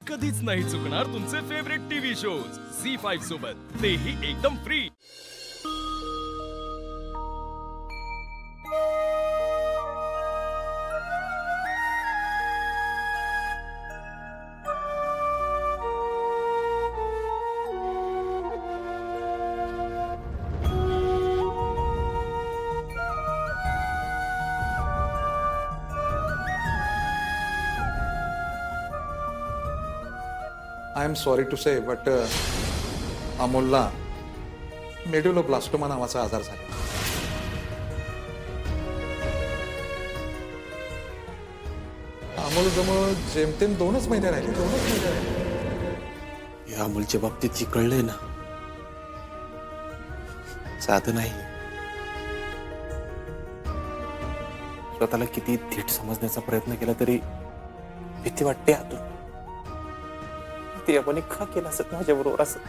कधीच नाही चुकणार तुमचे फेवरेट टीव्ही शोज झी5 सोबत, तेही एकदम free. I am sorry to say but अमोलला मेड्युलोब्लास्टोमा नावाचा आजार झाला. अमोलजवळ जेमतेम 2च महिने राहिले. या अमोलच्या बाबतीत जी कळलंय ना, साधं नाही. स्वतःला किती धीट समजण्याचा प्रयत्न केला तरी भीती वाटते आतून. ते आपण का केलं असत माझ्या बरोबर असं.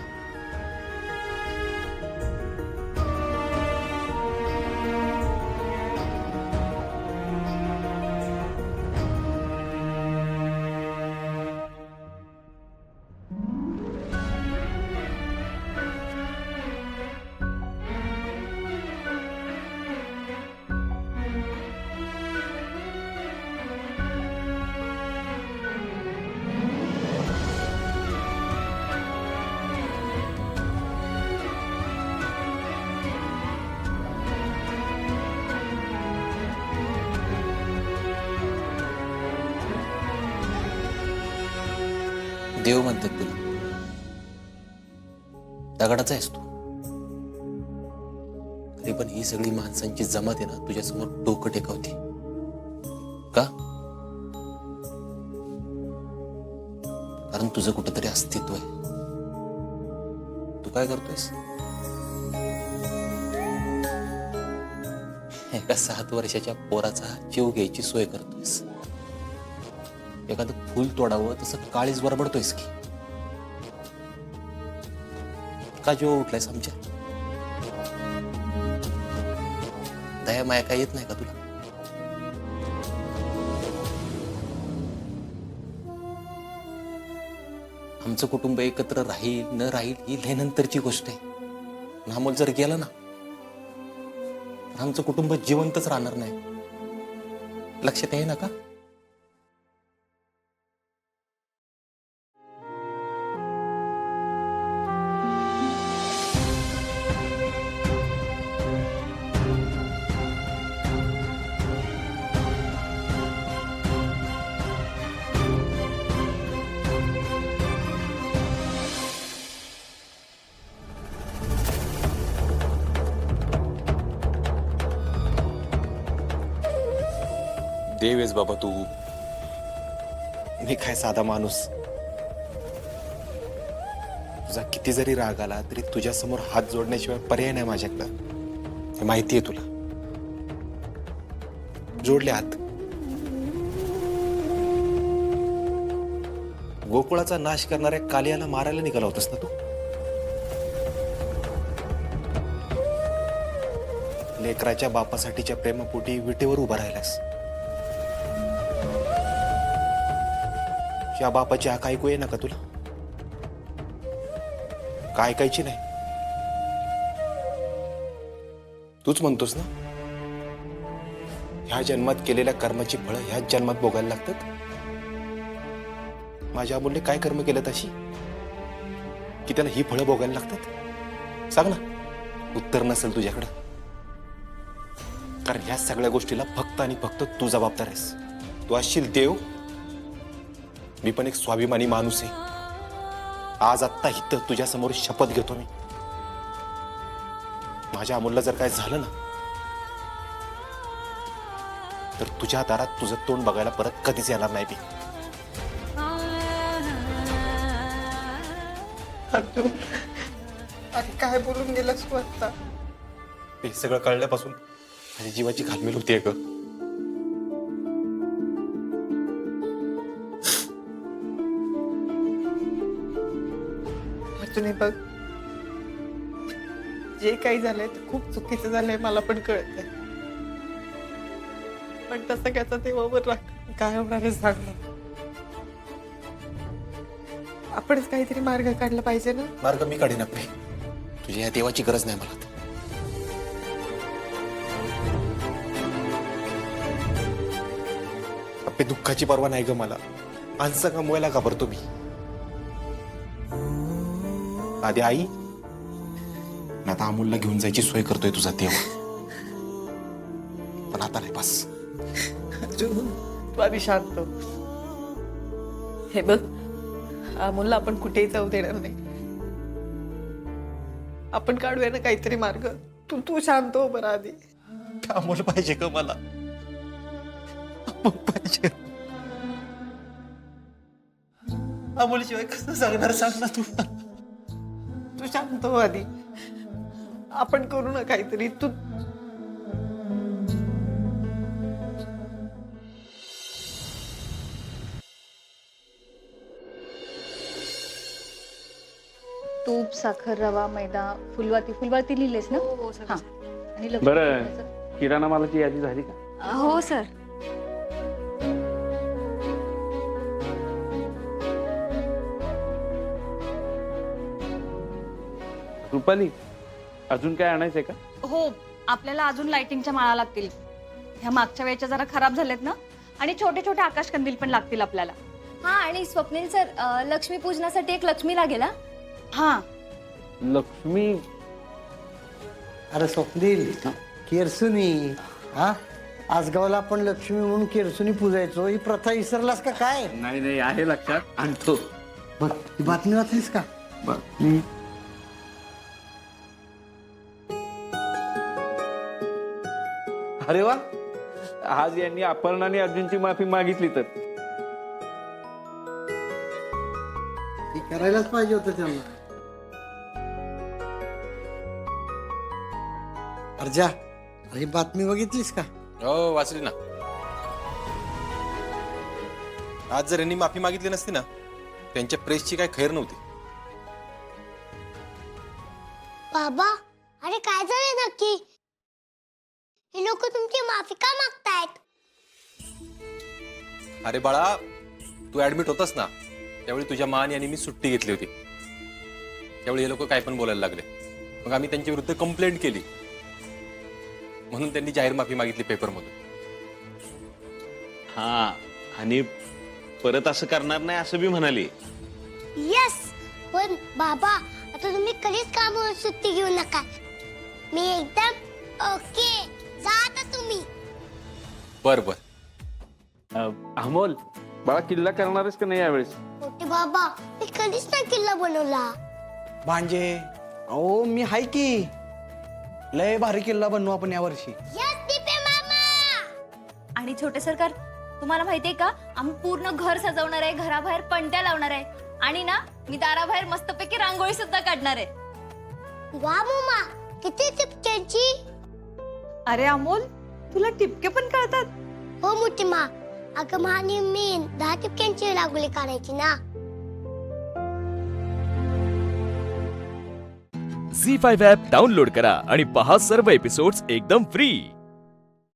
देव म्हणतात तुला, दगडाचा आहेस तू. तरी पण ही सगळी माणसांची जमात आहे ना, तुझ्यासमोर डोकं टेकवते का? कारण तुझं कुठंतरी अस्तित्व आहे. तू काय करतोयस? एका 7 वर्षाच्या पोराचा जीव घ्यायची सोय करतोयस. एखादं फुल तोडावं तसं काळीच बरबडतोयस की का? जीव उठलायस आमच्या? दया माया काय येत नाही का तुला? आमचं कुटुंब एकत्र राहील न राहील ही लय नंतरची गोष्ट आहे. अमोल जर गेला ना, तर आमचं कुटुंब जिवंतच राहणार नाही. लक्षात आहे ना का? देव आहेस बाबा तू. मी काय साधा माणूस. तुझा किती जरी राग आला तरी तुझ्या समोर हात जोडण्याशिवाय पर्याय नाही माझ्याकडं. हे माहिती आहे तुला. जोडले हात. गोकुळाचा नाश करणाऱ्या कालियाला मारायला निघाला होतास ना तू. लेकराच्या बापासाठीच्या प्रेमापोटी विटेवर उभा राहिलास. या बापाची आका ऐकू ये ना का तुला? काय ऐकायची नाही. तूच म्हणतोस ना, ह्या जन्मात केलेल्या कर्माची फळं ह्याच जन्मात भोगायला लागतात. माझ्या अमोलने काय कर्म केलं तशी की त्याला ही फळं भोगायला लागतात? सांग ना. उत्तर नसेल तुझ्याकडं. कारण ह्या सगळ्या गोष्टीला फक्त आणि फक्त तू जबाबदार आहेस. तू असशील देव, मी पण एक स्वाभिमानी माणूस आहे. आज आत्ता इथं तुझ्या समोर शपथ घेतो मी, माझ्या अमोलला जर काय झालं ना, तर तुझ्या दारात तुझं तोंड बघायला परत कधीच येणार नाही मी. अरे काय बोलून गेलास तू आता? हे सगळं कळल्यापासून माझ्या जीवाची घालमेल होतीये ग. अर्जुन, बघ, जे काही झालंय ते खूप चुकीचं झालंय, मला पण कळतंय. पण तसं त्याचा देवावर राग काय होणार आहे सांग ना. आपणच काहीतरी मार्ग काढला पाहिजे ना. मार्ग मी काढीन आपले. तुझ्या या देवाची गरज नाही मला. आपली दुःखाची पर्वा नाही ग मला. माणसं कमवायला घाबरतो मी. आधी आई मी आता अमोलला घेऊन जायची सोय करतोय तुझा देव. पण आता नाही बस. तू आधी शांत हो. हे बघ, अमोलला आपण कुठेही जाऊ देणार नाही. आपण काढूया ना काहीतरी मार्ग. तू तू शांत हो बरं आधी. अमोल पाहिजे ग मला. अमोल पाहिजे. अमोल शिवाय कसं सांगणार सांग ना तू. तू शांत हो आधी. आपण करू ना काहीतरी. तू तूप, साखर, रवा, मैदा, फुलवाती लिहिलेस ना? हा. आणि लक्ष्मी बरं पूजनाचं- किराणा मालाची यादी झाली का? हो सर. रुपाली अजून काय आणायचंय का? हो, आपल्याला अजून लाइटिंगच्या माळा लागतील. ह्या मागच्या वेळेच्या जरा खराब झाल्यात ना, आणि छोटे छोटे आकाश कंदील पण लागतील आपल्याला. हा, आणि स्वप्नील सर, लक्ष्मी पूजनासाठी एक लक्ष्मी लागेल हा. हा, लक्ष्मी अरे स्वप्नील, केरसुनी. हा, आजगावला आपण लक्ष्मी म्हणून केरसुनी पूजायचो. ही प्रथा विसरलास का काय? नाही आहे लक्षात आणतो. बघ, ही बातमी वाचलीस का? अरे वा, आज यांनी अपर्णा आणि अर्जुनची माफी मागितली तर. ती करायलाच पाहिजे होतं त्यांना. अर्जा, अरे ही बातमी बघितलीस का? हो वाचली ना. आज जर यांनी माफी मागितली नसती ना, त्यांच्या प्रेसची काय खैर नव्हती. बाबा, अरे काय झालं नक्की? हे लोक तुमची माफी का मागतायत? अरे बाळा, तू ऍडमिट होतास ना, त्यावेळी तुझ्या मान यांनी मी सुट्टी घेतली होती. त्यावेळी हे लोक काय पण बोलायला लागले. मग आम्ही त्यांच्या विरुद्ध कंप्लेंट केली. म्हणून त्यांनी जाहीर माफी मागितली पेपरमधून. हा, आणि परत असं करणार नाही असं बी म्हणाले. यस, पण बाबा आता तुम्ही कधीच कामावर सुट्टी घेऊ नका. मी एकदम ओके. जा आता तुम्ही. बर बर. अमोल बाळा, किल्ला करणारच का नाही यावेळेस? मोठे बाबा, मी कधीच नाही किल्ला बनवला. भांजे, अहो मी हाय की. लय भारी किल्ला बनवू आपण यावर्षी. यस दीपे मामा. आणि छोटे सरकार, तुम्हाला माहितीये का, आम्ही पूर्ण घर सजवणार आहे. घराबाहेर पणत्या लावणार आहे. आणि ना, मी दाराबाहेर मस्तपैकी रांगोळी सुद्धा काढणार आहे. वा मामा, किती टिपक्यांची. अरे अमोल, तुला टिपके पण कळतात? हो मोठी मा. अगं मानी मी 10 टिपक्यांची रांगोळी काढायची ना. झी 5 ॲप डाउनलोड करा आणि पहा सर्व एपिसोड्स एकदम फ्री.